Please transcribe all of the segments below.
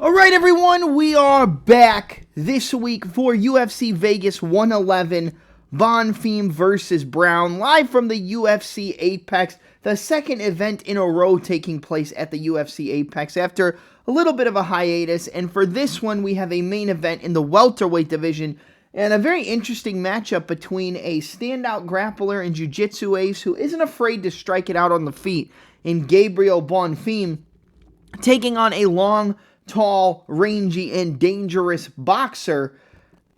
All right, everyone, we are back this week for UFC Vegas 111, Bonfim versus Brown, live from the UFC Apex, the second event in a row taking place at the UFC Apex after a little bit of a hiatus. And for this one, we have a main event in the welterweight division and a very interesting matchup between a standout grappler and jiu-jitsu ace who isn't afraid to strike it out on the feet in Gabriel Bonfim, taking on a long, tall, rangy, and dangerous boxer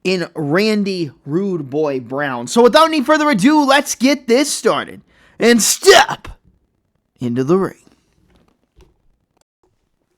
in Randy Rude Boy Brown. So without any further ado, let's get this started and step into the ring.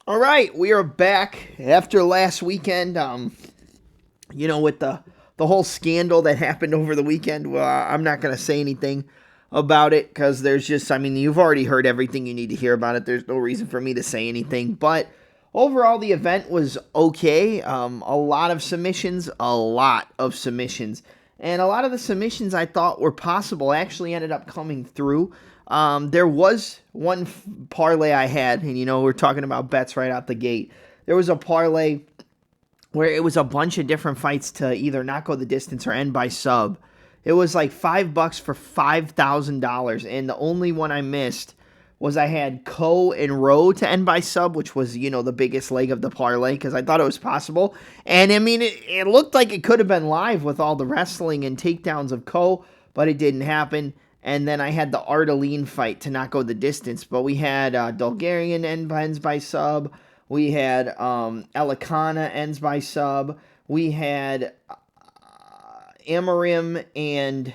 All right, we are back after last weekend. With the whole scandal that happened over the weekend. Well, I'm not going to say anything about it because there's just, you've already heard everything you need to hear about it. There's no reason for me to say anything, but overall, the event was okay. A lot of submissions. And a lot of the submissions I thought were possible actually ended up coming through. There was one parlay I had, and we're talking about bets right out the gate. There was a parlay where it was a bunch of different fights to either not go the distance or end by sub. It was like $5 for $5,000, and the only one I missed was I had Co and Rowe to end by sub, which was, the biggest leg of the parlay, because I thought it was possible. And, it looked like it could have been live with all the wrestling and takedowns of Co, but it didn't happen. And then I had the Arteline fight to not go the distance, but we had Bulgarian ends by sub. We had Elikana ends by sub. We had Amarim and...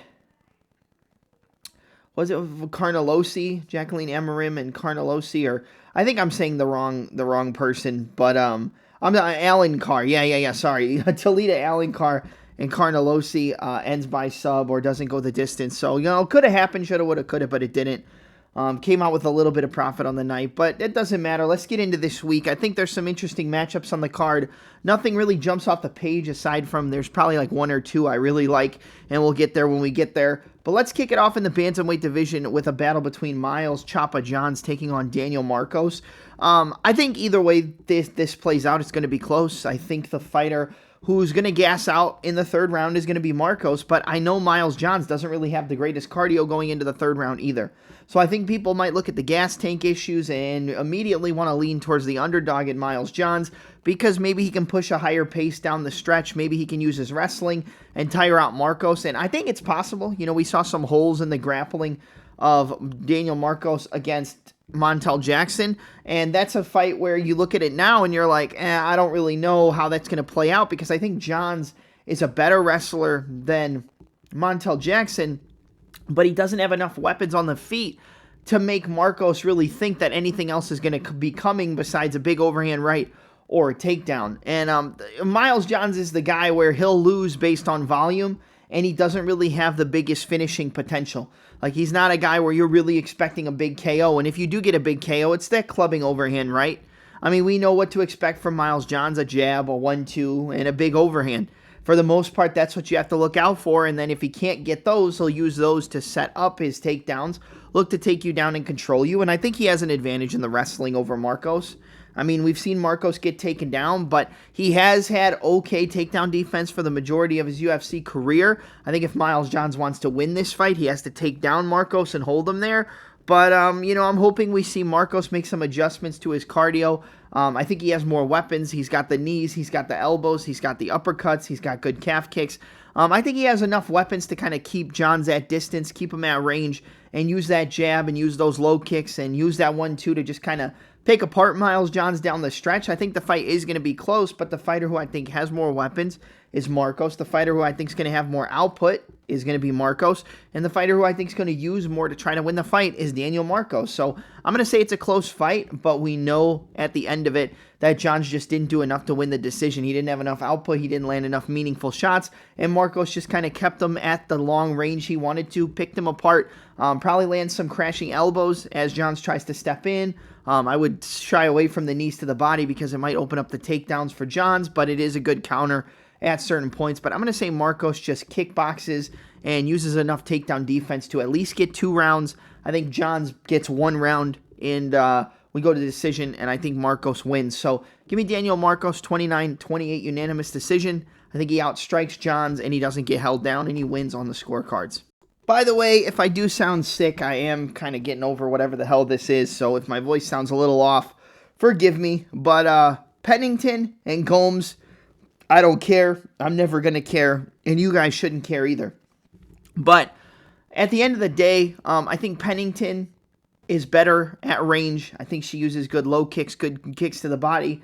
was it Carnelosi, Jacqueline Amarim and Carnelosi, or I think I'm saying the wrong person, but I'm not Alan Carr. Yeah, sorry. Talita Alan Carr and Carnelosi ends by sub or doesn't go the distance. So, it could have happened, should have, would have, could have, but it didn't. Came out with a little bit of profit on the night, but it doesn't matter. Let's get into this week. I think there's some interesting matchups on the card. Nothing really jumps off the page aside from there's probably like one or two I really like, and we'll get there when we get there. But let's kick it off in the bantamweight division with a battle between Miles Choppa Johns taking on Daniel Marcos. I think either way this plays out, it's going to be close. I think the fighter who's going to gas out in the third round is going to be Marcos, but I know Miles Johns doesn't really have the greatest cardio going into the third round either. So I think people might look at the gas tank issues and immediately want to lean towards the underdog in Miles Johns because maybe he can push a higher pace down the stretch. Maybe he can use his wrestling and tire out Marcos, and I think it's possible. We saw some holes in the grappling of Daniel Marcos against Montel Jackson, and that's a fight where you look at it now and you're like, I don't really know how that's going to play out because I think Johns is a better wrestler than Montel Jackson, but he doesn't have enough weapons on the feet to make Marcos really think that anything else is going to be coming besides a big overhand right or a takedown. And Miles Johns is the guy where he'll lose based on volume, and he doesn't really have the biggest finishing potential. Like, he's not a guy where you're really expecting a big KO, and if you do get a big KO, it's that clubbing overhand right. We know what to expect from Miles Johns, a jab, a 1-2, and a big overhand. For the most part, that's what you have to look out for, and then if he can't get those, he'll use those to set up his takedowns, look to take you down and control you, and I think he has an advantage in the wrestling over Marcos. We've seen Marcos get taken down, but he has had okay takedown defense for the majority of his UFC career. I think if Miles Johns wants to win this fight, he has to take down Marcos and hold him there. But, I'm hoping we see Marcos make some adjustments to his cardio. I think he has more weapons. He's got the knees, he's got the elbows, he's got the uppercuts, he's got good calf kicks. I think he has enough weapons to kind of keep Johns at distance, keep him at range, and use that jab and use those low kicks and use that 1-2 to just kind of pick apart Miles Johns down the stretch. I think the fight is going to be close, but the fighter who I think has more weapons is Marcos. The fighter who I think is going to have more output is going to be Marcos. And the fighter who I think is going to use more to try to win the fight is Daniel Marcos. So I'm going to say it's a close fight, but we know at the end of it that Johns just didn't do enough to win the decision. He didn't have enough output. He didn't land enough meaningful shots. And Marcos just kind of kept him at the long range he wanted to, picked him apart, probably lands some crashing elbows as Johns tries to step in. I would shy away from the knees to the body because it might open up the takedowns for Johns, but it is a good counter at certain points. But I'm going to say Marcos just kickboxes and uses enough takedown defense to at least get 2 rounds. I think Johns gets 1 round and we go to decision, and I think Marcos wins. So give me Daniel Marcos, 29-28 unanimous decision. I think he outstrikes Johns, and he doesn't get held down, and he wins on the scorecards. By the way, if I do sound sick, I am kind of getting over whatever the hell this is, so if my voice sounds a little off, forgive me. But Pennington and Gomes, I don't care. I'm never going to care, and you guys shouldn't care either. But at the end of the day, I think Pennington is better at range. I think she uses good low kicks, good kicks to the body,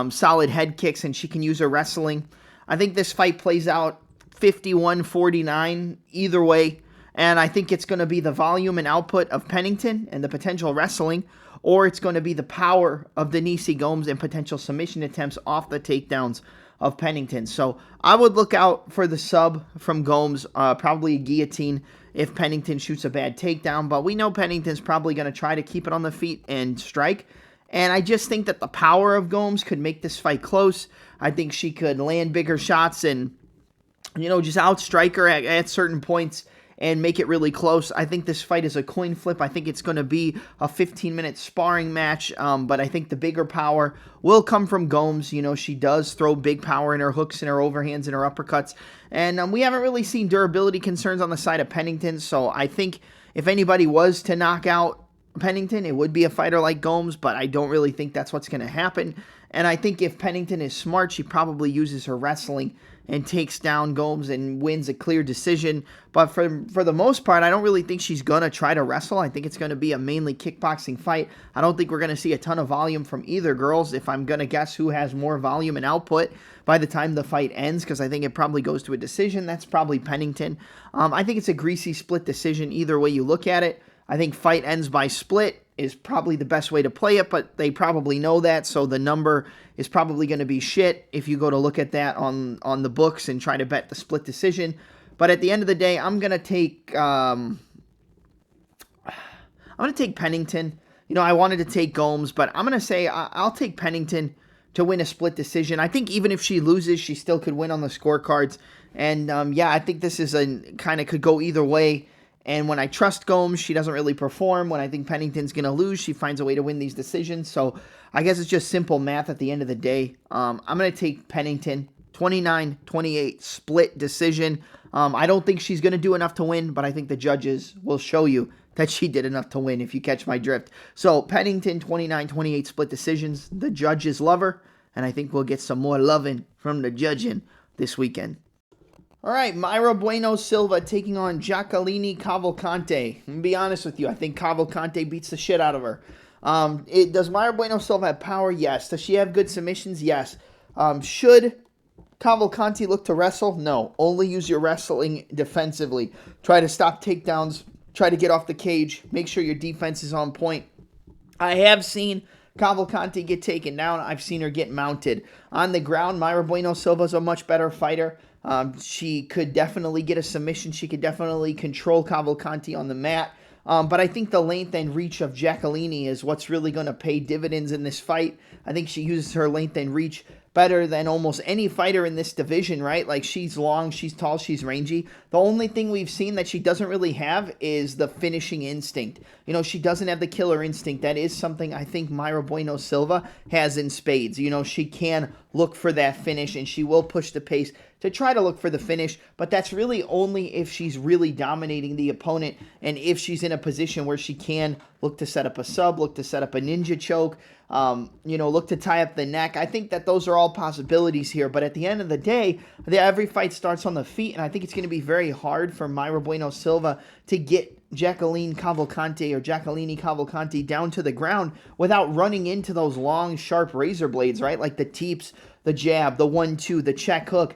solid head kicks, and she can use her wrestling. I think this fight plays out 51-49 either way. And I think it's going to be the volume and output of Pennington and the potential wrestling, or it's going to be the power of Denise Gomes and potential submission attempts off the takedowns of Pennington. So I would look out for the sub from Gomes, probably a guillotine if Pennington shoots a bad takedown. But we know Pennington's probably going to try to keep it on the feet and strike. And I just think that the power of Gomes could make this fight close. I think she could land bigger shots and, just outstrike her at certain points and make it really close. I think this fight is a coin flip. I think it's going to be a 15-minute sparring match, but I think the bigger power will come from Gomes. She does throw big power in her hooks and her overhands and her uppercuts, and we haven't really seen durability concerns on the side of Pennington, so I think if anybody was to knock out Pennington, it would be a fighter like Gomes, but I don't really think that's what's going to happen. And I think if Pennington is smart, she probably uses her wrestling and takes down Gomes and wins a clear decision. But for the most part, I don't really think she's going to try to wrestle. I think it's going to be a mainly kickboxing fight. I don't think we're going to see a ton of volume from either girls. If I'm going to guess who has more volume and output by the time the fight ends, because I think it probably goes to a decision, that's probably Pennington. I think it's a greasy split decision either way you look at it. I think fight ends by split is probably the best way to play it, but they probably know that, so the number is probably going to be shit if you go to look at that on the books and try to bet the split decision. But at the end of the day, I'm going to take Pennington. I wanted to take Gomes, but I'm going to say I'll take Pennington to win a split decision. I think even if she loses, she still could win on the scorecards. And I think this is could go either way. And when I trust Gomes, she doesn't really perform. When I think Pennington's going to lose, she finds a way to win these decisions. So I guess it's just simple math at the end of the day. I'm going to take Pennington, 29-28 split decision. I don't think she's going to do enough to win, but I think the judges will show you that she did enough to win, if you catch my drift. So Pennington, 29-28 split decisions. The judges love her, and I think we'll get some more loving from the judging this weekend. All right, Mayra Bueno Silva taking on Jacqueline Cavalcante. I'm going to be honest with you. I think Cavalcante beats the shit out of her. Does Mayra Bueno Silva have power? Yes. Does she have good submissions? Yes. Should Cavalcante look to wrestle? No. Only use your wrestling defensively. Try to stop takedowns. Try to get off the cage. Make sure your defense is on point. I have seen Cavalcante get taken down. I've seen her get mounted. On the ground, Mayra Bueno Silva is a much better fighter. She could definitely get a submission. She could definitely control Cavalcante on the mat. But I think the length and reach of Jacqueline is what's really going to pay dividends in this fight. I think she uses her length and reach better than almost any fighter in this division, right? Like, she's long, she's tall, she's rangy. The only thing we've seen that she doesn't really have is the finishing instinct. She doesn't have the killer instinct. That is something I think Mayra Bueno Silva has in spades. She can look for that finish, and she will push the pace to try to look for the finish, but that's really only if she's really dominating the opponent and if she's in a position where she can look to set up a sub, look to set up a ninja choke, look to tie up the neck. I think that those are all possibilities here, but at the end of the day, every fight starts on the feet, and I think it's going to be very hard for Mayra Bueno Silva to get Jacqueline Cavalcante down to the ground without running into those long, sharp razor blades, right? Like the teeps, the jab, the 1-2, the check hook.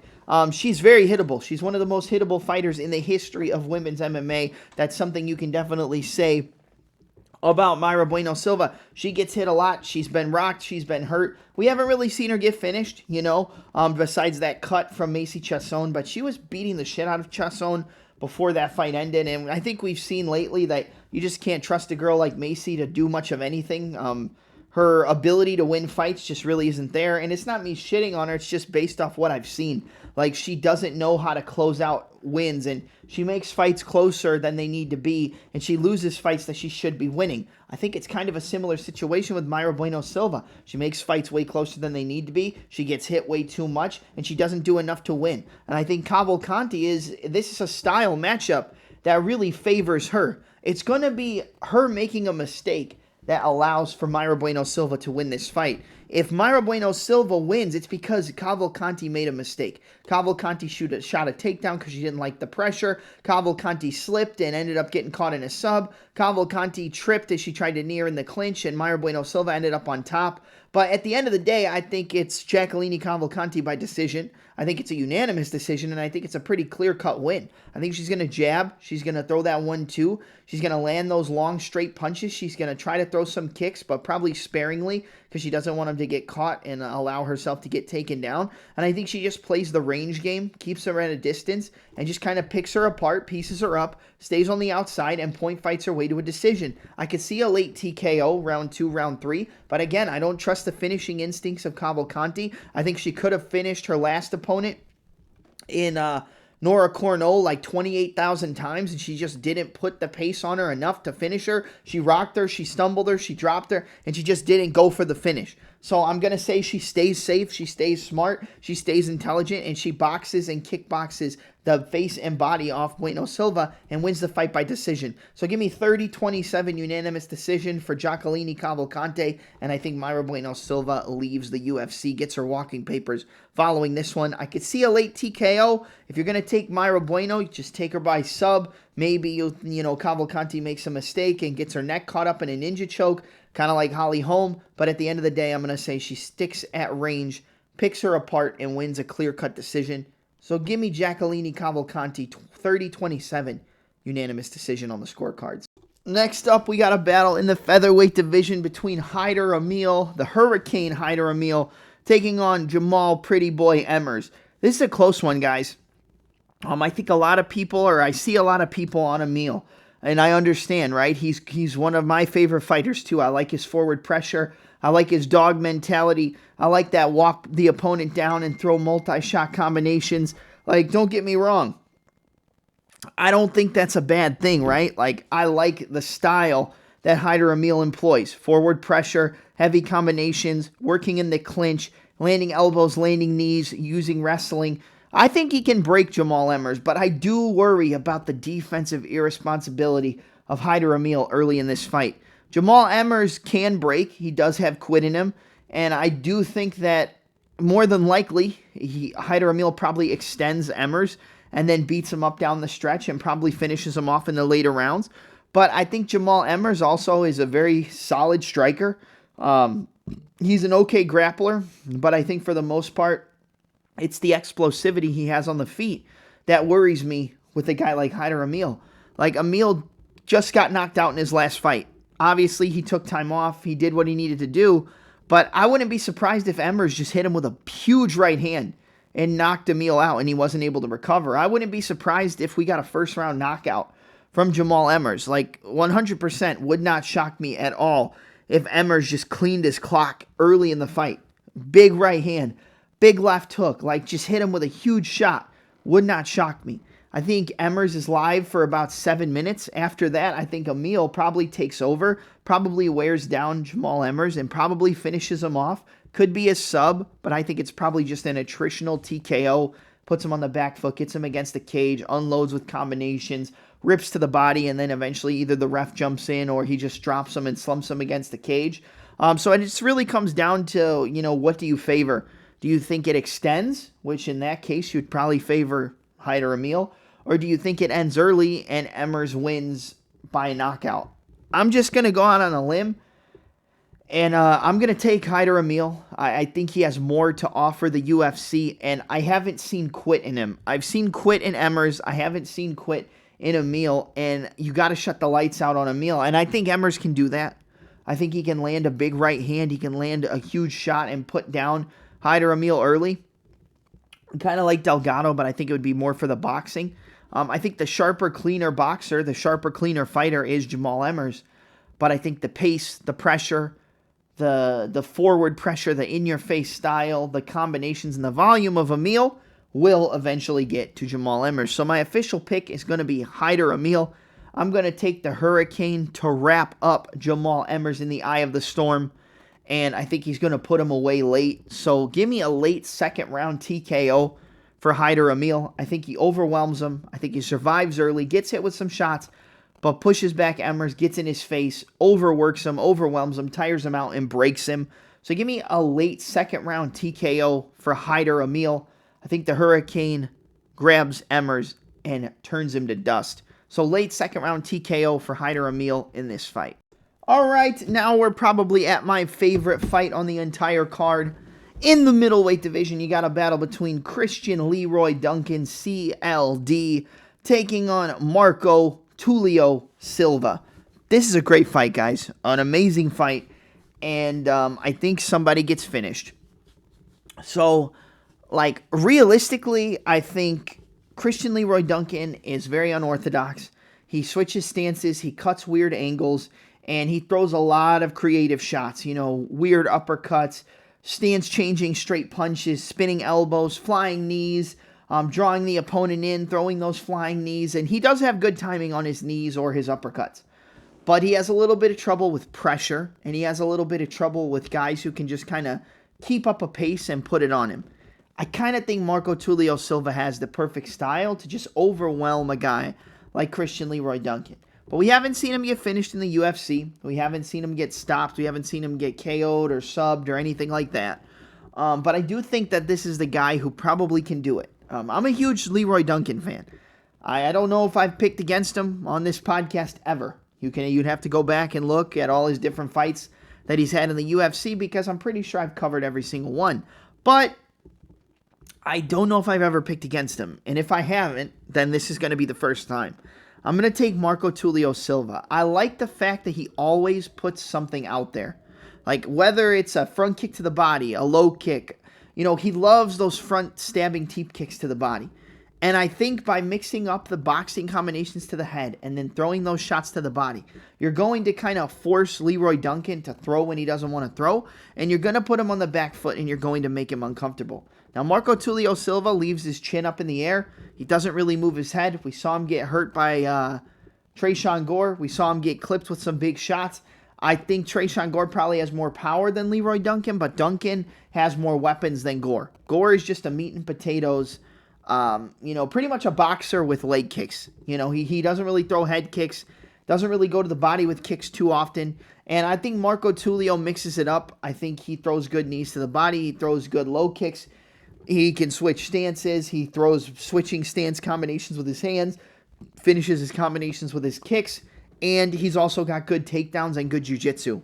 She's very hittable. She's one of the most hittable fighters in the history of women's MMA. That's something you can definitely say about Mayra Bueno Silva. She gets hit a lot. She's been rocked. She's been hurt. We haven't really seen her get finished, besides that cut from Macy Chiasson, but she was beating the shit out of Chiasson before that fight ended, and I think we've seen lately that you just can't trust a girl like Macy to do much of anything. Her ability to win fights just really isn't there. And it's not me shitting on her. It's just based off what I've seen. Like, she doesn't know how to close out wins, and she makes fights closer than they need to be, and she loses fights that she should be winning. I think it's kind of a similar situation with Mayra Bueno Silva. She makes fights way closer than they need to be. She gets hit way too much, and she doesn't do enough to win. And I think Cavalcante this is a style matchup that really favors her. It's going to be her making a mistake that allows for Mayra Bueno Silva to win this fight. If Mayra Bueno Silva wins, it's because Cavalcante made a mistake. Cavalcante shot a takedown because she didn't like the pressure. Cavalcante slipped and ended up getting caught in a sub. Cavalcante tripped as she tried to knee her in the clinch, and Mayra Bueno Silva ended up on top. But at the end of the day, I think it's Jacqueline Cavalcante by decision. I think it's a unanimous decision, and I think it's a pretty clear-cut win. I think she's going to jab. She's going to throw that 1-2. She's going to land those long, straight punches. She's going to try to throw some kicks, but probably sparingly because she doesn't want them to get caught and allow herself to get taken down. And I think she just plays the range game, keeps her at a distance, and just kind of picks her apart, pieces her up, stays on the outside, and point fights her way to a decision. I could see a late TKO, round 2, round 3, but again, I don't trust the finishing instincts of Cavalcante. I think she could have finished her last opponent in Nora Cornell like 28,000 times, and she just didn't put the pace on her enough to finish her. She rocked her, she stumbled her, she dropped her, and she just didn't go for the finish. So I'm going to say she stays safe, she stays smart, she stays intelligent, and she boxes and kickboxes the face and body off Bueno Silva and wins the fight by decision. So give me 30-27 unanimous decision for Jacqueline Cavalcante, and I think Mayra Bueno Silva leaves the UFC, gets her walking papers following this one. I could see a late TKO. If you're going to take Mayra Bueno, just take her by sub. Maybe, Cavalcante makes a mistake and gets her neck caught up in a ninja choke, kind of like Holly Holm. But at the end of the day, I'm going to say she sticks at range, picks her apart, and wins a clear-cut decision. So give me Jacqueline Cavalcante 30-27 unanimous decision on the scorecards. Next up, we got a battle in the featherweight division between Haider Amil, the Hurricane Haider Amil, taking on Jamal Pretty Boy Emmers. This is a close one, guys. I think I see a lot of people on Amil, and I understand, right? He's one of my favorite fighters too. I like his forward pressure. I like his dog mentality. I like that walk the opponent down and throw multi-shot combinations. Like, don't get me wrong. I don't think that's a bad thing, right? Like, I like the style that Haider Amil employs. Forward pressure, heavy combinations, working in the clinch, landing elbows, landing knees, using wrestling. I think he can break Jamal Emmers, but I do worry about the defensive irresponsibility of Haider Amil early in this fight. Jamal Emmers can break. He does have quit in him, and I do think that more than likely, Haider Amil probably extends Emmers and then beats him up down the stretch and probably finishes him off in the later rounds. But I think Jamal Emmers also is a very solid striker. He's an okay grappler, but I think for the most part, it's the explosivity he has on the feet that worries me with a guy like Haider Amil. Like, Amil just got knocked out in his last fight. Obviously, he took time off. He did what he needed to do. But I wouldn't be surprised if Emmers just hit him with a huge right hand and knocked Amil out and he wasn't able to recover. I wouldn't be surprised if we got a first-round knockout from Jamal Emmers. Like, 100% would not shock me at all if Emmers just cleaned his clock early in the fight. Big right hand, big left hook, like just hit him with a huge shot. Would not shock me. I think Emmers is live for about 7 minutes. After that, I think Amil probably takes over, probably wears down Jamal Emmers, and probably finishes him off. Could be a sub, but I think it's probably just an attritional TKO. Puts him on the back foot, gets him against the cage, unloads with combinations, rips to the body, and then eventually either the ref jumps in or he just drops him and slumps him against the cage. So it just really comes down to, what do you favor? Do you think it extends, which in that case you'd probably favor Haider Amil? Or do you think it ends early and Emmers wins by knockout? I'm just going to go out on a limb, and I'm going to take Haider Amil. I think he has more to offer the UFC, and I haven't seen quit in him. I've seen quit in Emmers. I haven't seen quit in Amil, and you got to shut the lights out on Amil, and I think Emmers can do that. I think he can land a big right hand. He can land a huge shot and put down Haider Amil early. Kind of like Delgado, but I think it would be more for the boxing. I think the sharper, cleaner boxer, the sharper, cleaner fighter is Jamal Emmers. But I think the pace, the pressure, the forward pressure, the in-your-face style, the combinations, and the volume of Amil will eventually get to Jamal Emmers. So my official pick is going to be Hyder Amil. I'm going to take the Hurricane to wrap up Jamal Emmers in the eye of the storm, and I think he's going to put him away late. So give me a late second-round TKO for Hyder Amil. I think he overwhelms him. I think he survives early, gets hit with some shots, but pushes back Emmers, gets in his face, overworks him, overwhelms him, tires him out, and breaks him. So give me a late second-round TKO for Hyder Amil. I think the Hurricane grabs Emmers and turns him to dust. So late second-round TKO for Hyder Amil in this fight. All right, now we're probably at my favorite fight on the entire card. In the middleweight division, you got a battle between Christian Leroy Duncan, CLD, taking on Marco Tulio Silva. This is a great fight, guys. An amazing fight. And I think somebody gets finished. So, like, realistically, I think Christian Leroy Duncan is very unorthodox. He switches stances, he cuts weird angles, and he throws a lot of creative shots. You know, weird uppercuts, stance-changing straight punches, spinning elbows, flying knees, drawing the opponent in, throwing those flying knees. And he does have good timing on his knees or his uppercuts. But he has a little bit of trouble with pressure, and he has a little bit of trouble with guys who can just kind of keep up a pace and put it on him. I kind of think Marco Tulio Silva has the perfect style to just overwhelm a guy like Christian Leroy Duncan. But we haven't seen him get finished in the UFC. We haven't seen him get stopped. We haven't seen him get KO'd or subbed or anything like that. But I do think that this is the guy who probably can do it. I'm a huge Leroy Duncan fan. I don't know if I've picked against him on this podcast ever. You'd have to go back and look at all his different fights that he's had in the UFC because I'm pretty sure I've covered every single one. But I don't know if I've ever picked against him. And if I haven't, then this is going to be the first time. I'm going to take Marco Tulio Silva. I like the fact that he always puts something out there. Like whether it's a front kick to the body, a low kick. You know, he loves those front stabbing teep kicks to the body. And I think by mixing up the boxing combinations to the head and then throwing those shots to the body, you're going to kind of force Leroy Duncan to throw when he doesn't want to throw. And you're going to put him on the back foot and you're going to make him uncomfortable. Now, Marco Tulio Silva leaves his chin up in the air. He doesn't really move his head. We saw him get hurt by Tresean Gore. We saw him get clipped with some big shots. I think Tresean Gore probably has more power than Leroy Duncan, but Duncan has more weapons than Gore. Gore is just a meat and potatoes, pretty much a boxer with leg kicks. You know, he doesn't really throw head kicks, doesn't really go to the body with kicks too often. And I think Marco Tulio mixes it up. I think he throws good knees to the body. He throws good low kicks. He can switch stances. He throws switching stance combinations with his hands, finishes his combinations with his kicks, and he's also got good takedowns and good jiu-jitsu.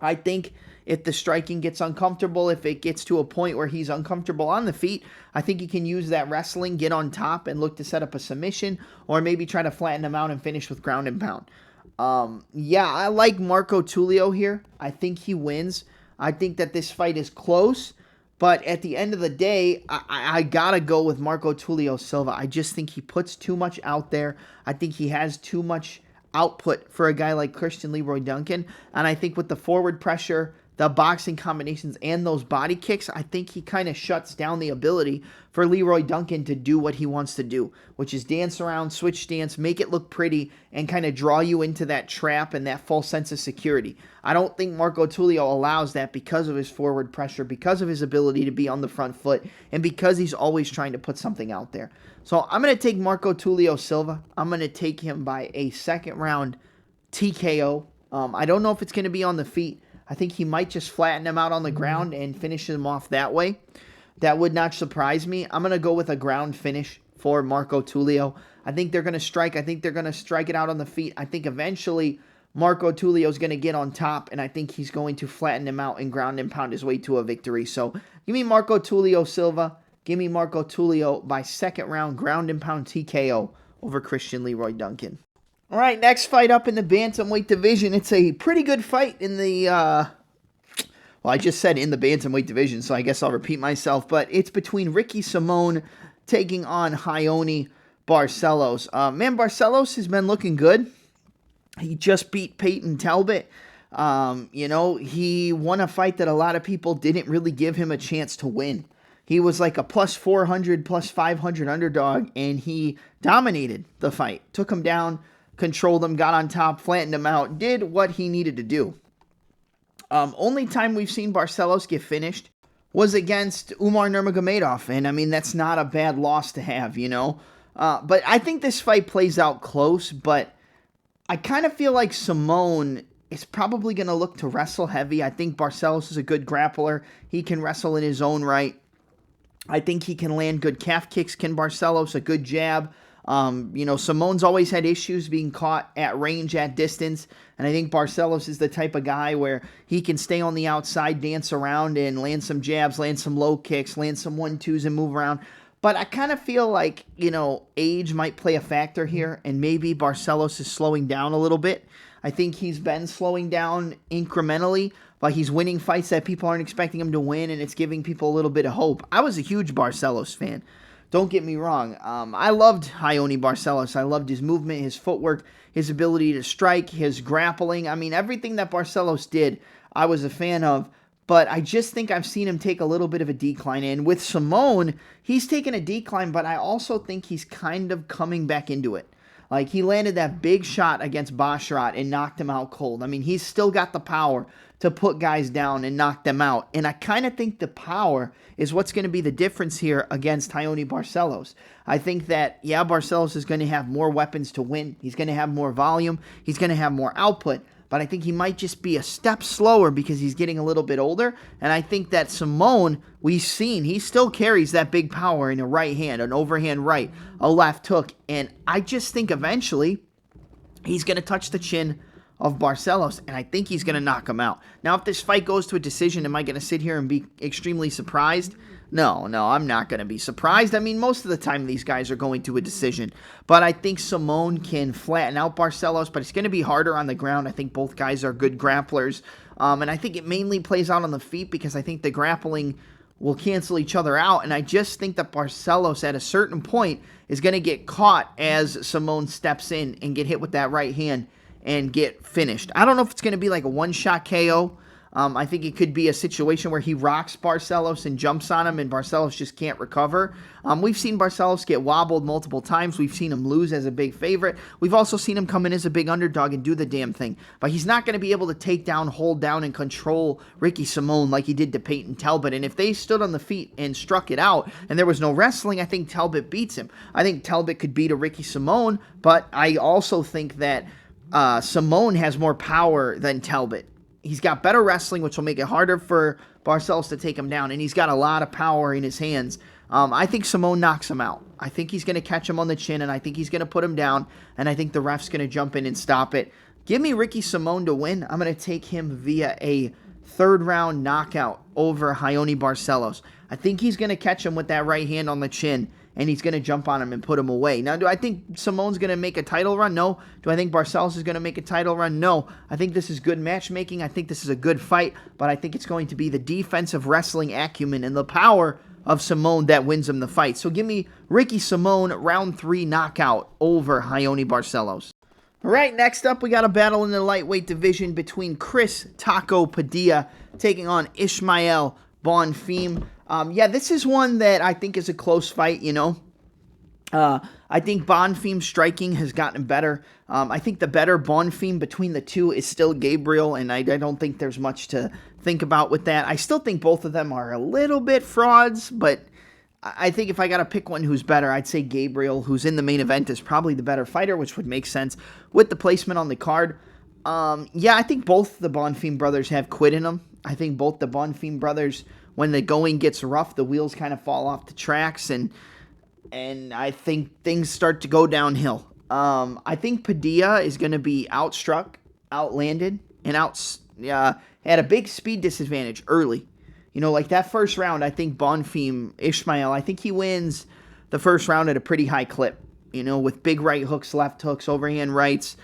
I think if the striking gets uncomfortable, if it gets to a point where he's uncomfortable on the feet, I think he can use that wrestling, get on top, and look to set up a submission, or maybe try to flatten him out and finish with ground and pound. I like Marco Tulio here. I think he wins. I think that this fight is close. But at the end of the day, I gotta go with Marco Tulio Silva. I just think he puts too much out there. I think he has too much output for a guy like Christian Leroy Duncan. And I think with the forward pressure, the boxing combinations, and those body kicks, I think he kind of shuts down the ability for Leroy Duncan to do what he wants to do, which is dance around, switch stance, make it look pretty, and kind of draw you into that trap and that false sense of security. I don't think Marco Tulio allows that because of his forward pressure, because of his ability to be on the front foot, and because he's always trying to put something out there. So I'm going to take Marco Tulio Silva. I'm going to take him by a second round TKO. I don't know if it's going to be on the feet. I think he might just flatten him out on the ground and finish him off that way. That would not surprise me. I'm going to go with a ground finish for Marco Tulio. I think they're going to strike. I think they're going to strike it out on the feet. I think eventually Marco Tulio is going to get on top, and I think he's going to flatten him out and ground and pound his way to a victory. So give me Marco Tulio Silva. Give me Marco Tulio by second round ground and pound TKO over Christian Leroy Duncan. All right, next fight up in the bantamweight division. It's a pretty good fight in the, I just said in the bantamweight division, so I guess I'll repeat myself. But it's between Ricky Simone taking on Raoni Barcelos. Barcelos has been looking good. He just beat Peyton Talbot. He won a fight that a lot of people didn't really give him a chance to win. He was like a plus 400, plus 500 underdog, and he dominated the fight. Took him down, controlled him, got on top, flattened him out, did what he needed to do. Only time we've seen Barcelos get finished was against Umar Nurmagomedov, and I mean, that's not a bad loss to have, But I think this fight plays out close, but I kind of feel like Simone is probably going to look to wrestle heavy. I think Barcelos is a good grappler. He can wrestle in his own right. I think he can land good calf kicks. Can Barcelos, a good jab. Simone's always had issues being caught at range, at distance. And I think Barcelos is the type of guy where he can stay on the outside, dance around, and land some jabs, land some low kicks, land some 1-2s, and move around. But I kind of feel like, age might play a factor here, and maybe Barcelos is slowing down a little bit. I think he's been slowing down incrementally, but he's winning fights that people aren't expecting him to win, and it's giving people a little bit of hope. I was a huge Barcelos fan. Don't get me wrong. I loved Raoni Barcelos. I loved his movement, his footwork, his ability to strike, his grappling. I mean, everything that Barcelos did, I was a fan of. But I just think I've seen him take a little bit of a decline. And with Simone, he's taken a decline, but I also think he's kind of coming back into it. Like, he landed that big shot against Basharat and knocked him out cold. I mean, he's still got the power to put guys down and knock them out. And I kind of think the power is what's going to be the difference here against Raoni Barcelos. I think that, Barcelos is going to have more weapons to win. He's going to have more volume. He's going to have more output. But I think he might just be a step slower because he's getting a little bit older. And I think that Simone, we've seen, he still carries that big power in a right hand, an overhand right, a left hook. And I just think eventually he's going to touch the chin of Barcelos, and I think he's going to knock him out. Now, if this fight goes to a decision, am I going to sit here and be extremely surprised? No, I'm not going to be surprised. I mean, most of the time these guys are going to a decision. But I think Simone can flatten out Barcelos, but it's going to be harder on the ground. I think both guys are good grapplers. And I think it mainly plays out on the feet because I think the grappling will cancel each other out. And I just think that Barcelos at a certain point is going to get caught as Simone steps in and get hit with that right hand and get finished. I don't know if it's going to be like a one-shot KO. I think it could be a situation where he rocks Barcelos and jumps on him, and Barcelos just can't recover. We've seen Barcelos get wobbled multiple times. We've seen him lose as a big favorite. We've also seen him come in as a big underdog and do the damn thing. But he's not going to be able to take down, hold down, and control Ricky Simone like he did to Peyton Talbot. And if they stood on the feet and struck it out and there was no wrestling, I think Talbot beats him. I think Talbot could beat a Ricky Simone, but I also think that Simone has more power than Talbot. He's got better wrestling, which will make it harder for Barcelos to take him down, and he's got a lot of power in his hands. I think Simone knocks him out. I think he's going to catch him on the chin, and I think he's going to put him down, and I think the ref's going to jump in and stop it. Give me Ricky Simone to win. I'm going to take him via a third-round knockout over Raoni Barcelos. I think he's going to catch him with that right hand on the chin, and he's going to jump on him and put him away. Now, do I think Simone's going to make a title run? No. Do I think Barcelos is going to make a title run? No. I think this is good matchmaking. I think this is a good fight, but I think it's going to be the defensive wrestling acumen and the power of Simone that wins him the fight. So give me Ricky Simone, round 3 knockout over Raoni Barcelos. All right, next up, we got a battle in the lightweight division between Chris Taco Padilla taking on Ismael Bonfim. This is one that I think is a close fight, I think Bonfim's striking has gotten better. I think the better Bonfim between the two is still Gabriel, and I don't think there's much to think about with that. I still think both of them are a little bit frauds, but I think if I got to pick one who's better, I'd say Gabriel, who's in the main event, is probably the better fighter, which would make sense with the placement on the card. I think both the Bonfim brothers have quit in them. I think both the Bonfim brothers, when the going gets rough, the wheels kind of fall off the tracks, and I think things start to go downhill. I think Padilla is going to be outstruck, outlanded, and had a big speed disadvantage early. Like that first round, I think Bonfim, Ismael, I think he wins the first round at a pretty high clip, with big right hooks, left hooks, overhand rights,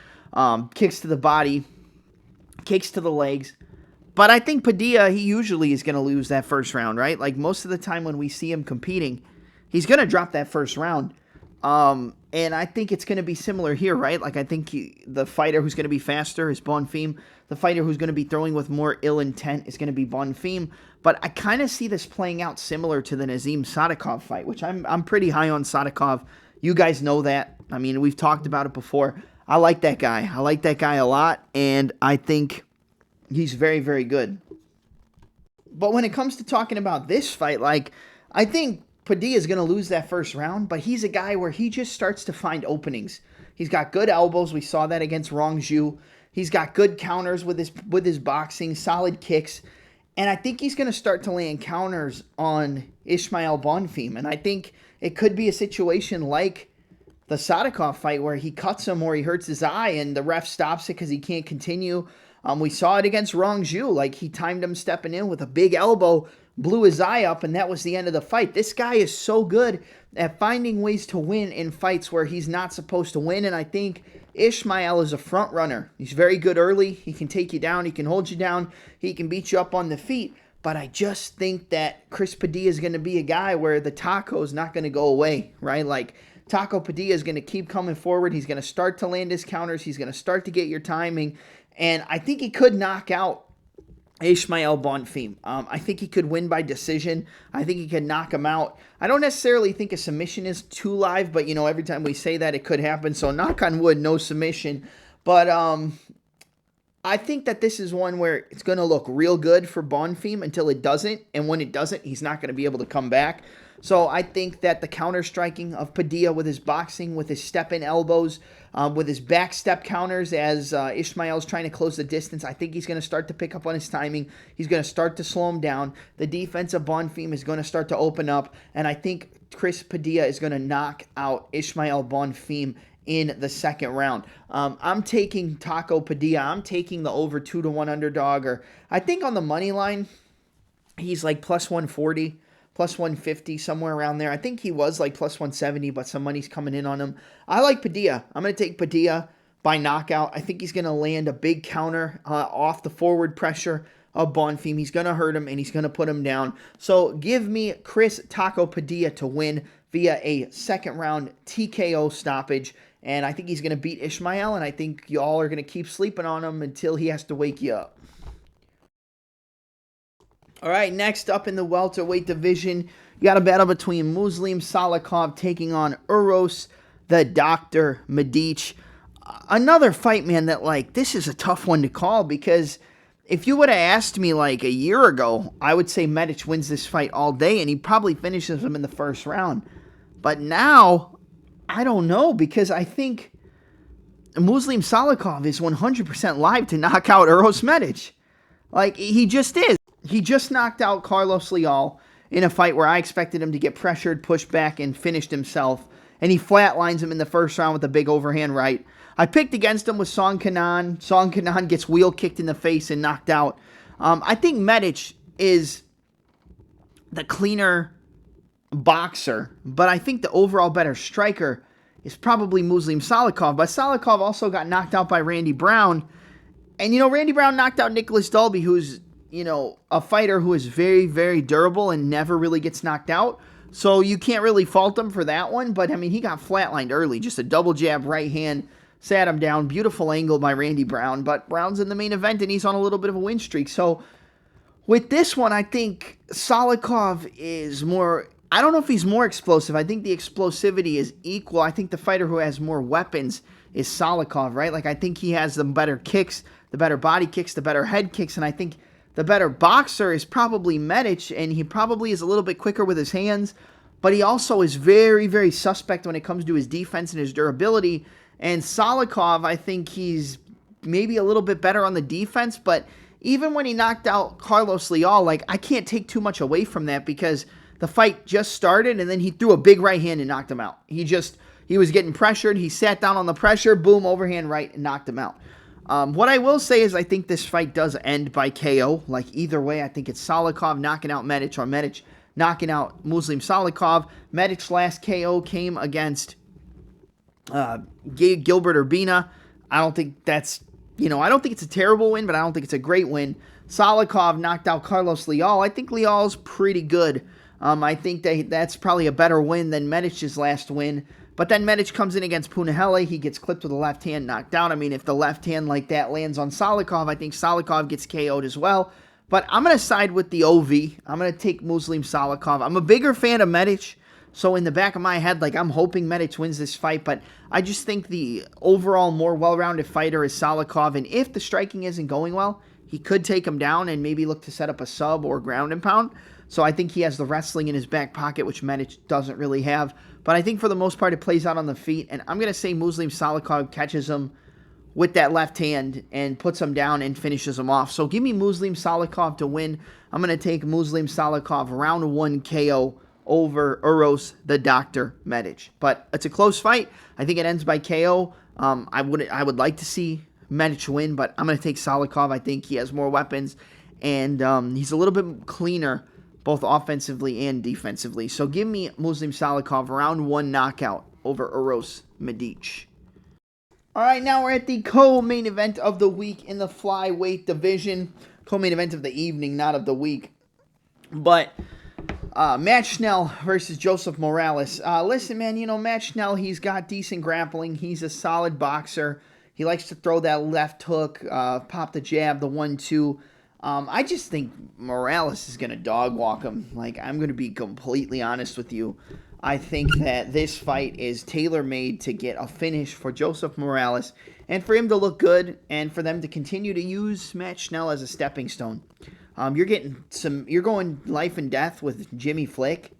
kicks to the body, kicks to the legs. But I think Padilla, he usually is going to lose that first round, right? Like most of the time when we see him competing, he's going to drop that first round. And I think it's going to be similar here, right? Like, I think the fighter who's going to be faster is Bonfim. The fighter who's going to be throwing with more ill intent is going to be Bonfim. But I kind of see this playing out similar to the Nazim Salikhov fight, which I'm pretty high on Salikhov. You guys know that. I mean, we've talked about it before. I like that guy. I like that guy a lot, and I think he's very, very good. But when it comes to talking about this fight, like, I think Padilla is going to lose that first round, but he's a guy where he just starts to find openings. He's got good elbows. We saw that against Rongju. He's got good counters with his boxing, solid kicks. And I think he's going to start to land counters on Ismail Bonfim. And I think it could be a situation like the Salikhov fight where he cuts him or he hurts his eye and the ref stops it because he can't continue. We saw it against Rongju. Like, he timed him stepping in with a big elbow, blew his eye up, and that was the end of the fight. This guy is so good at finding ways to win in fights where he's not supposed to win, and I think Ismail is a front runner. He's very good early. He can take you down. He can hold you down. He can beat you up on the feet. But I just think that Chris Padilla is going to be a guy where the taco is not going to go away, right? Like, Taco Padilla is going to keep coming forward. He's going to start to land his counters. He's going to start to get your timing. And I think he could knock out Ismail Bonfim. I think he could win by decision. I think he could knock him out. I don't necessarily think a submission is too live, but, every time we say that, it could happen. So knock on wood, no submission. But I think that this is one where it's going to look real good for Bonfim until it doesn't. And when it doesn't, he's not going to be able to come back. So I think that the counter-striking of Padilla with his boxing, with his step-in elbows, with his back step counters as Ismail's trying to close the distance, I think he's going to start to pick up on his timing. He's going to start to slow him down. The defense of Bonfim is going to start to open up. And I think Chris Padilla is going to knock out Ismail Bonfim in the second round. I'm taking Taco Padilla. I'm taking the over 2-1 underdog. Or I think on the money line, he's like plus 140. Plus 150, somewhere around there. I think he was like plus 170, but some money's coming in on him. I like Padilla. I'm going to take Padilla by knockout. I think he's going to land a big counter off the forward pressure of Bonfim. He's going to hurt him, and he's going to put him down. So give me Chris Taco Padilla to win via a second-round TKO stoppage. And I think he's going to beat Ismail, and I think y'all are going to keep sleeping on him until he has to wake you up. All right, next up in the welterweight division, you got a battle between Muslim Salikhov taking on Uros the Doctor Medic. Another fight, man, that, like, this is a tough one to call because if you would have asked me, like, a year ago, I would say Medic wins this fight all day, and he probably finishes him in the first round. But now, I don't know, because I think Muslim Salikhov is 100% live to knock out Uros Medic. Like, he just is. He just knocked out Carlos Leal in a fight where I expected him to get pressured, pushed back, and finished himself. And he flatlines him in the first round with a big overhand right. I picked against him with Song Kanan. Song Kanan gets wheel kicked in the face and knocked out. I think Medic is the cleaner boxer, but I think the overall better striker is probably Muslim Salikhov. But Salikhov also got knocked out by Randy Brown. And, Randy Brown knocked out Nicholas Dalby, who's a fighter who is very, very durable and never really gets knocked out. So you can't really fault him for that one. But, I mean, he got flatlined early. Just a double jab right hand, sat him down. Beautiful angle by Randy Brown. But Brown's in the main event, and he's on a little bit of a win streak. So with this one, I think Salikhov is more... I don't know if he's more explosive. I think the explosivity is equal. I think the fighter who has more weapons is Salikhov, right? Like, I think he has the better kicks, the better body kicks, the better head kicks, and I think the better boxer is probably Medic, and he probably is a little bit quicker with his hands, but he also is very, very suspect when it comes to his defense and his durability. And Salikhov, I think he's maybe a little bit better on the defense, but even when he knocked out Carlos Leal, like, I can't take too much away from that because the fight just started, and then he threw a big right hand and knocked him out. He was getting pressured. He sat down on the pressure, boom, overhand right, and knocked him out. What I will say is I think this fight does end by KO. Like, either way, I think it's Salikhov knocking out Medic or Medic knocking out Muslim Salikhov. Medic's last KO came against Gilbert Urbina. I don't think that's, I don't think it's a terrible win, but I don't think it's a great win. Salikhov knocked out Carlos Leal. I think Leal's pretty good. I think that's probably a better win than Medic's last win. But then Medic comes in against Punahele. He gets clipped with a left hand, knocked out. I mean, if the left hand like that lands on Salikhov, I think Salikhov gets KO'd as well. But I'm going to side with the OV. I'm going to take Muslim Salikhov. I'm a bigger fan of Medic. So in the back of my head, like, I'm hoping Medic wins this fight. But I just think the overall more well-rounded fighter is Salikhov. And if the striking isn't going well, he could take him down and maybe look to set up a sub or ground and pound. So I think he has the wrestling in his back pocket, which Medic doesn't really have. But I think for the most part, it plays out on the feet. And I'm going to say Muslim Salikhov catches him with that left hand and puts him down and finishes him off. So give me Muslim Salikhov to win. I'm going to take Muslim Salikhov round 1 KO over Uros the Doctor Medic. But it's a close fight. I think it ends by KO. I would like to see Medic win, but I'm going to take Salikhov. I think he has more weapons, and he's a little bit cleaner both offensively and defensively. So give me Muslim Salikhov round 1 knockout over Uros Medic. All right, now we're at the co-main event of the week in the flyweight division. Co-main event of the evening, not of the week. But Matt Schnell versus Joseph Morales. Listen, man, you know, Matt Schnell, he's got decent grappling. He's a solid boxer. He likes to throw that left hook, pop the jab, the 1-2. I just think Morales is going to dog walk him. Like, I'm going to be completely honest with you. I think that this fight is tailor-made to get a finish for Joseph Morales and for him to look good and for them to continue to use Matt Schnell as a stepping stone. You're going life and death with Jimmy Flick.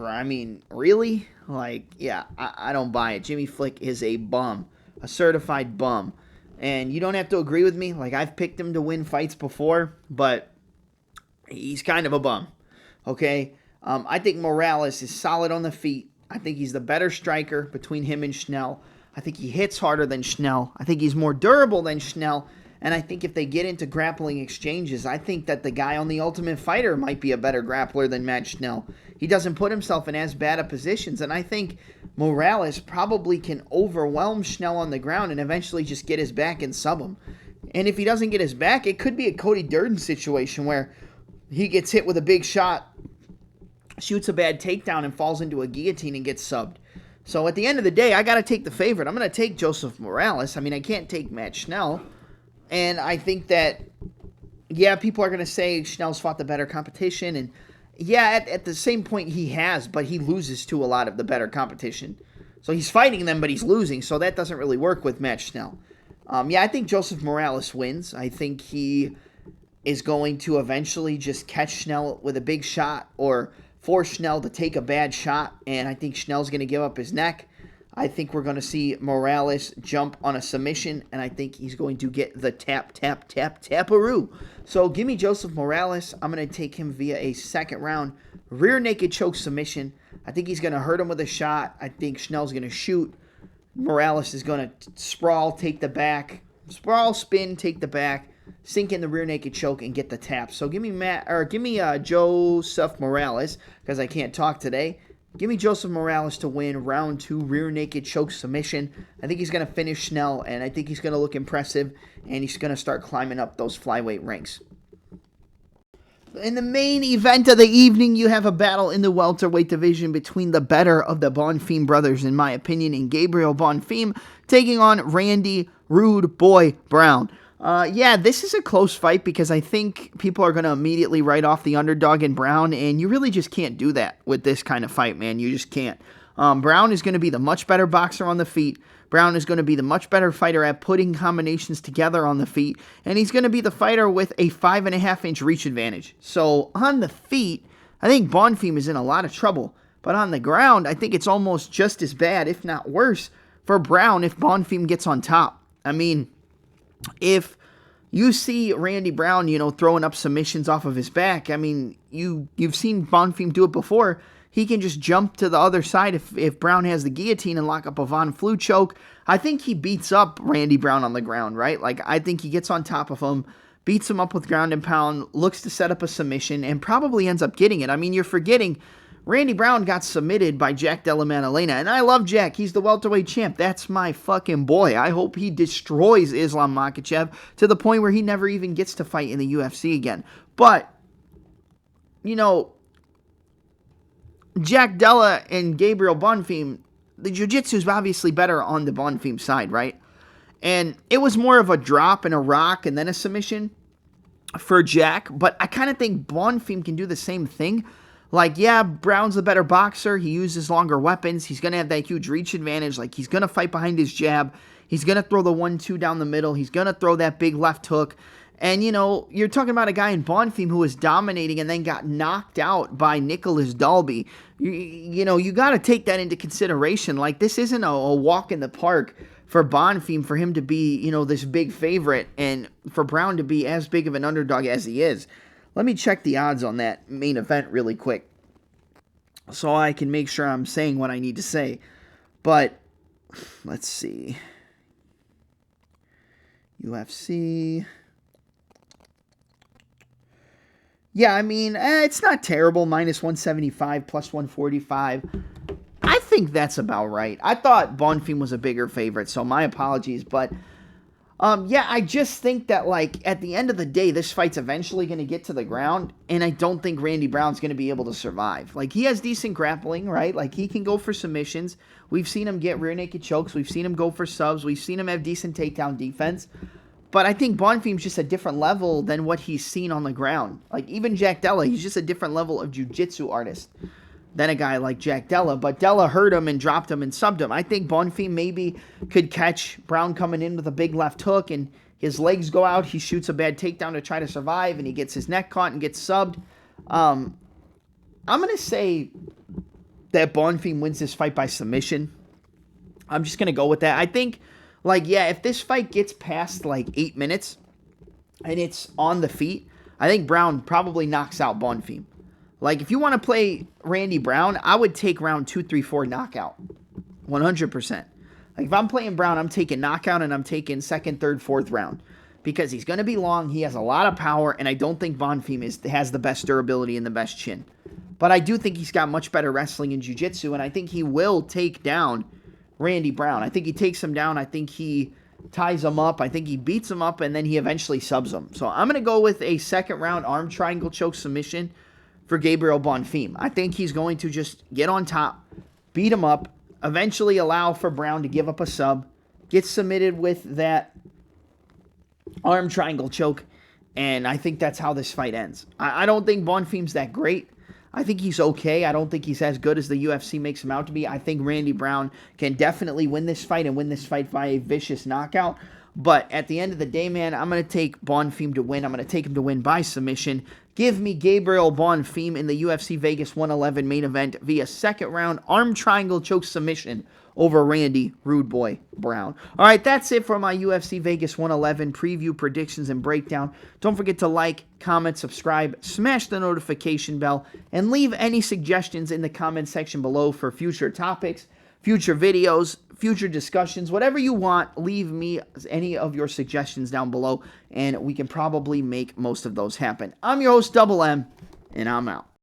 I mean, really? Like, yeah, I don't buy it. Jimmy Flick is a bum, a certified bum. And you don't have to agree with me. Like, I've picked him to win fights before, but he's kind of a bum. Okay? I think Morales is solid on the feet. I think he's the better striker between him and Schnell. I think he hits harder than Schnell. I think he's more durable than Schnell. And I think if they get into grappling exchanges, I think that the guy on The Ultimate Fighter might be a better grappler than Matt Schnell. He doesn't put himself in as bad of positions. And I think Morales probably can overwhelm Schnell on the ground and eventually just get his back and sub him. And if he doesn't get his back, it could be a Cody Durden situation where he gets hit with a big shot, shoots a bad takedown, and falls into a guillotine and gets subbed. So at the end of the day, I got to take the favorite. I'm going to take Joseph Morales. I mean, I can't take Matt Schnell. And I think that, yeah, people are going to say Schnell's fought the better competition. And, yeah, at the same point he has, but he loses to a lot of the better competition. So he's fighting them, but he's losing. So that doesn't really work with Matt Schnell. Yeah, I think Joseph Morales wins. I think he is going to eventually just catch Schnell with a big shot or force Schnell to take a bad shot, and I think Schnell's going to give up his neck. I think we're going to see Morales jump on a submission, and I think he's going to get the taparoo. So give me Joseph Morales. I'm going to take him via a second round rear naked choke submission. I think he's going to hurt him with a shot. I think Schnell's going to shoot. Morales is going to sprawl, take the back. Sprawl, spin, take the back. Sink in the rear naked choke and get the tap. So give me Joseph Morales, because I can't talk today. Give me Joseph Morales to win round 2 rear naked choke submission. I think he's going to finish Schnell, and I think he's going to look impressive, and he's going to start climbing up those flyweight ranks. In the main event of the evening, you have a battle in the welterweight division between the better of the Bonfim brothers, in my opinion, and Gabriel Bonfim taking on Randy Rude Boy Brown. Yeah, this is a close fight because I think people are going to immediately write off the underdog in Brown, and you really just can't do that with this kind of fight, man. You just can't. Brown is going to be the much better boxer on the feet. Brown is going to be the much better fighter at putting combinations together on the feet, and he's going to be the fighter with a 5.5-inch reach advantage. So on the feet, I think Bonfim is in a lot of trouble, but on the ground, I think it's almost just as bad, if not worse, for Brown if Bonfim gets on top. I mean, if you see Randy Brown, throwing up submissions off of his back, I mean, you've seen Bonfim do it before. He can just jump to the other side if Brown has the guillotine and lock up a Von Flue choke. I think he beats up Randy Brown on the ground, right? Like, I think he gets on top of him, beats him up with ground and pound, looks to set up a submission, and probably ends up getting it. I mean, you're forgetting Randy Brown got submitted by Jack Della Maddalena, and I love Jack. He's the welterweight champ. That's my fucking boy. I hope he destroys Islam Makhachev to the point where he never even gets to fight in the UFC again. But, Jack Della and Gabriel Bonfim, the jiu-jitsu is obviously better on the Bonfim side, right? And it was more of a drop and a rock and then a submission for Jack. But I kind of think Bonfim can do the same thing. Like, yeah, Brown's the better boxer. He uses longer weapons. He's going to have that huge reach advantage. Like, he's going to fight behind his jab. He's going to throw the 1-2 down the middle. He's going to throw that big left hook. And, you know, you're talking about a guy in Bonfim who was dominating and then got knocked out by Nicholas Dalby. You know, you got to take that into consideration. Like, this isn't a walk in the park for Bonfim, for him to be, you know, this big favorite, and for Brown to be as big of an underdog as he is. Let me check the odds on that main event really quick so I can make sure I'm saying what I need to say. But, let's see. UFC. Yeah, I mean, it's not terrible. Minus 175, plus 145. I think that's about right. I thought Bonfim was a bigger favorite, so my apologies. But, yeah, I just think that, like, at the end of the day, this fight's eventually going to get to the ground, and I don't think Randy Brown's going to be able to survive. Like, he has decent grappling, right? Like, he can go for submissions. We've seen him get rear naked chokes. We've seen him go for subs. We've seen him have decent takedown defense. But I think Bonfim's just a different level than what he's seen on the ground. Like, even Jack Della, he's just a different level of jiu-jitsu artist than a guy like Jack Della. But Della hurt him and dropped him and subbed him. I think Bonfim maybe could catch Brown coming in with a big left hook, and his legs go out. He shoots a bad takedown to try to survive, and he gets his neck caught and gets subbed. I'm going to say that Bonfim wins this fight by submission. I'm just going to go with that. I think, like, yeah, if this fight gets past, like, 8 minutes and it's on the feet, I think Brown probably knocks out Bonfim. Like, if you want to play Randy Brown, I would take round 2, 3, 4 knockout. 100%. Like, if I'm playing Brown, I'm taking knockout, and I'm taking second, third, fourth round. Because he's going to be long, he has a lot of power, and I don't think Bonfim has the best durability and the best chin. But I do think he's got much better wrestling and jiu-jitsu, and I think he will take down Randy Brown. I think he takes him down. I think he ties him up. I think he beats him up, and then he eventually subs him. So I'm going to go with a second round arm triangle choke submission for Gabriel Bonfim. I think he's going to just get on top, beat him up, eventually allow for Brown to give up a sub, get submitted with that arm triangle choke, and I think that's how this fight ends. I don't think Bonfim's that great. I think he's okay. I don't think he's as good as the UFC makes him out to be. I think Randy Brown can definitely win this fight, and win this fight by a vicious knockout. But at the end of the day, man, I'm going to take Bonfim to win. I'm going to take him to win by submission. Give me Gabriel Bonfim in the UFC Vegas 111 main event via second round arm triangle choke submission over Randy Rude Boy Brown. All right, that's it for my UFC Vegas 111 preview, predictions, and breakdown. Don't forget to like, comment, subscribe, smash the notification bell, and leave any suggestions in the comment section below for future topics, future videos, future discussions, whatever you want. Leave me any of your suggestions down below, and we can probably make most of those happen. I'm your host, Double M, and I'm out.